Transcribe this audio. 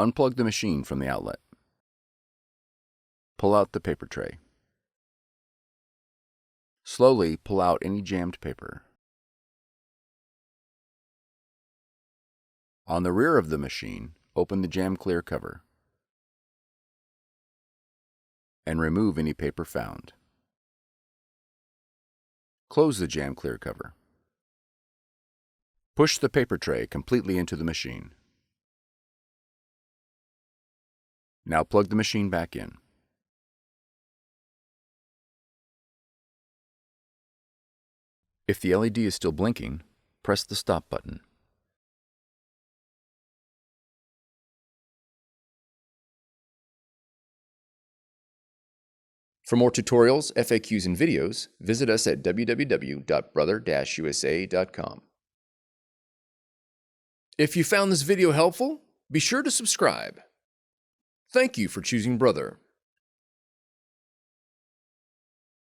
Unplug the machine from the outlet. Pull out the paper tray. Slowly pull out any jammed paper. On the rear of the machine, open the jam clear cover and remove any paper found. Close the jam clear cover. Push the paper tray completely into the machine. Now plug the machine back in. If the LED is still blinking, press the stop button. For more tutorials, FAQs, and videos, visit us at www.brother-usa.com. If you found this video helpful, be sure to subscribe. Thank you for choosing Brother.